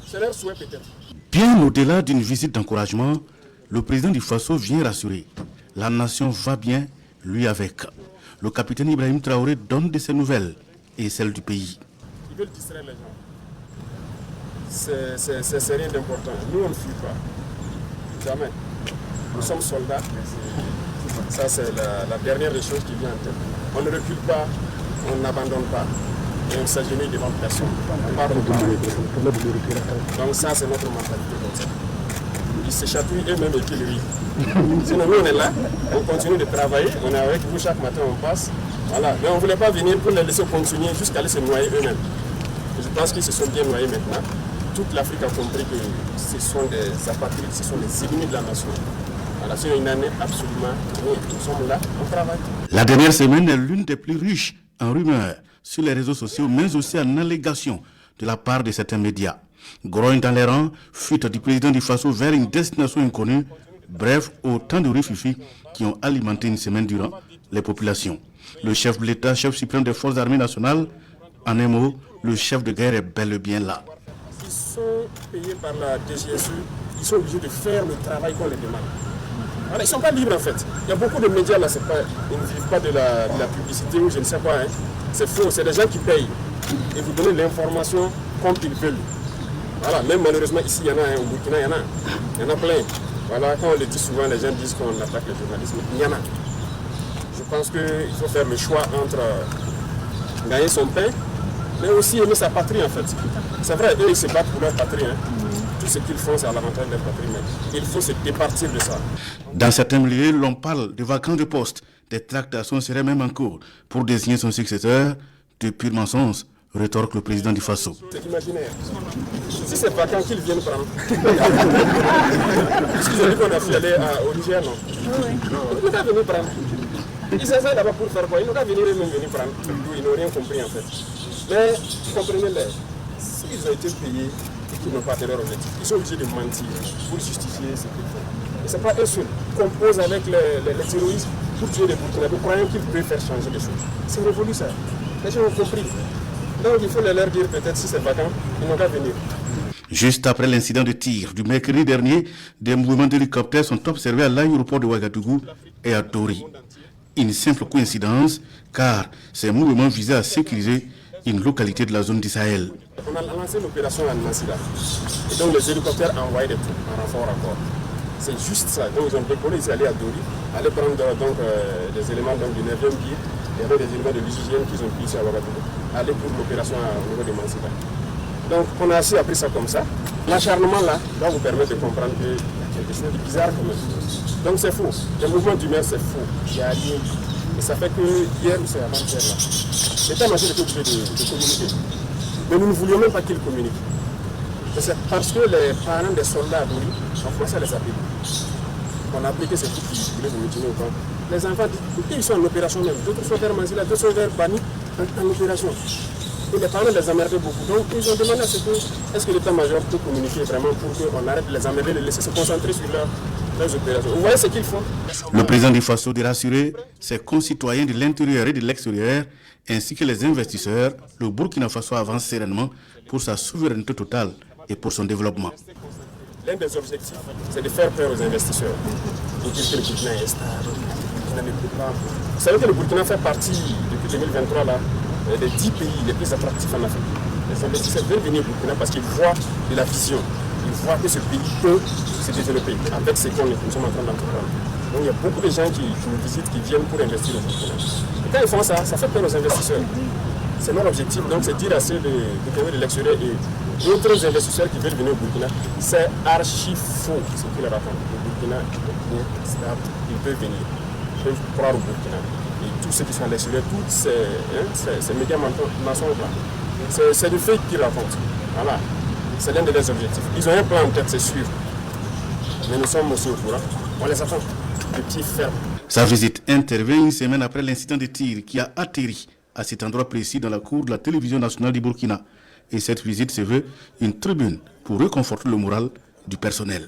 C'est leur souhait peut-être. Bien au-delà d'une visite d'encouragement, le président du Faso vient rassurer. La nation va bien, lui avec. Le capitaine Ibrahim Traoré donne de ses nouvelles et celles du pays. Ils veulent distraire les gens. C'est rien d'important. Nous, on ne fuit pas. Jamais. Nous sommes soldats. Ça, c'est la dernière des choses qui vient en tête. On ne recule pas, on n'abandonne pas. Et on s'agenouille devant personne. Donc ça, c'est notre mentalité comme ça. Ils se chatouillent eux-mêmes et qu'ils rient. Sinon, nous, on est là, on continue de travailler. On est avec vous chaque matin, on passe. Voilà. Mais on ne voulait pas venir pour les laisser continuer jusqu'à aller se noyer eux-mêmes. Je pense qu'ils se sont bien noyés maintenant. Toute l'Afrique a compris que ce sont des apatrides, ce sont des ennemis de la nation. Voilà, c'est une année absolument, nous sommes là, on travaille. La dernière semaine est l'une des plus riches en rumeurs sur les réseaux sociaux, mais aussi en allégations de la part de certains médias. Grogne dans les rangs, fuite du président du Faso vers une destination inconnue, bref, autant de rififi qui ont alimenté une semaine durant les populations. Le chef de l'État, chef suprême des forces armées nationales, en un mot, le chef de guerre est bel et bien là. Ils sont payés par la DGSE, ils sont obligés de faire le travail qu'on les demande. Voilà, ils ne sont pas libres en fait. Il y a beaucoup de médias là, ils ne vivent pas de la publicité ou je ne sais pas. Hein. C'est faux, c'est des gens qui payent et vous donnez l'information comme ils veulent. Voilà, même malheureusement ici il y en a, au Burkina il y en a plein. Voilà, quand on le dit souvent, les gens disent qu'on attaque le journalisme. Il y en a. Je pense qu'il faut faire le choix entre gagner son pain, mais aussi aimer sa patrie en fait. C'est vrai, eux ils se battent pour leur patrie. Hein. Tout ce qu'ils font, c'est à l'avantage de leur patrie, mais il faut se départir de ça. Dans certains milieux, l'on parle de vacances de poste. Des tractations seraient même en cours pour désigner son successeur. De pur mensonge, rétorque le président du Faso. C'est imaginaire. Si c'est vacant, qu'ils viennent prendre. Puisqu'ils ont dit qu'on a fait aller au Niger, non? Ils n'ont qu'à venir prendre. Ils essaient là-bas pour faire quoi? Ils n'ont qu'à venir eux-mêmes venir prendre. Ils n'ont rien compris en fait. Mais comprenez-les, s'ils ont été payés et qu'ils n'ont pas atteint leur objectif, ils sont obligés de mentir pour justifier ce qu'ils font. Et ce n'est pas eux seuls. Ils composent avec les terroristes pour tuer les Burkinabés, croyant qu'ils peuvent faire changer les choses. C'est révolu ça. Les gens ont compris. Donc il faut leur dire peut-être si c'est vacant, ils n'ont qu'à venir. Juste après l'incident de tir du mercredi dernier, des mouvements d'hélicoptères sont observés à l'aéroport de Ouagadougou et à Dori. Une simple coïncidence, car ces mouvements visaient à sécuriser une localité de la zone du Sahel. On a lancé l'opération à Nassida. Et donc les hélicoptères envoyaient des troupes en renfort encore. C'est juste ça. Donc ils ont décollé, ils allaient à Dori, aller prendre donc, des éléments donc, du 9e pied. Il y avait des éléments de l'hygiène qu'ils ont pris ici à Ouagadougou. Aller pour l'opération au niveau de Mansida. Donc on a aussi appris ça comme ça. L'acharnement là va vous permettre de comprendre qu'il y a quelque chose de bizarre quand même. Donc c'est faux. Le mouvement d'humeur c'est faux. Il n'y a rien. Et ça fait que hier ou c'est avant-hier là. L'état-major était obligé de communiquer. Mais nous ne voulions même pas qu'ils communiquent. C'est parce que les parents des soldats Dori ont commencé à les appeler. On a appliqué ces trucs qui voulaient vous mutiner au camp. Les enfants disent qu'ils sont en opération même. D'autres sont vers Manzila, d'autres sont vers Bani en opération. Et les parents les emmerdaient beaucoup. Donc ils ont demandé à ce que, est-ce que l'état-major peut communiquer vraiment pour qu'on arrête de les emmerder, de les laisser se concentrer sur leurs opérations. Vous voyez ce qu'ils font? Le président du Faso de rassurer ses concitoyens de l'intérieur et de l'extérieur, ainsi que les investisseurs, le Burkina Faso avance sereinement pour sa souveraineté totale et pour son développement. L'un des objectifs, c'est de faire peur aux investisseurs. De dire que le Burkina est stable, qu'il n'en est plus pas. Vous savez que le Burkina fait partie, depuis 2023, là, des 10 pays les plus attractifs en Afrique. Les investisseurs veulent venir au Burkina parce qu'ils voient de la vision. Ils voient que ce pays peut se développer avec ce qu'on nous sommes en train d'entreprendre. Donc il y a beaucoup de gens qui nous visitent, qui viennent pour investir au Burkina. Et quand ils font ça, ça fait peur aux investisseurs. C'est notre objectif, donc c'est dire à ceux de l'extérieur et d'autres investisseurs qui veulent venir au Burkina, c'est archi faux ce qu'ils racontent. Le Burkina est bien stable, ils peuvent venir, ils peuvent croire au Burkina. Et tous ceux qui sont à l'extérieur, tous ces médias mensonges-là, c'est du fait qu'ils racontent. Voilà, c'est l'un de leurs objectifs. Ils ont un plan en tête, c'est sûr. Mais nous sommes aussi au courant, on les attend de pied ferme. Sa visite intervient une semaine après l'incident de tir qui a atterri à cet endroit précis dans la cour de la télévision nationale du Burkina. Et cette visite se veut une tribune pour réconforter le moral du personnel.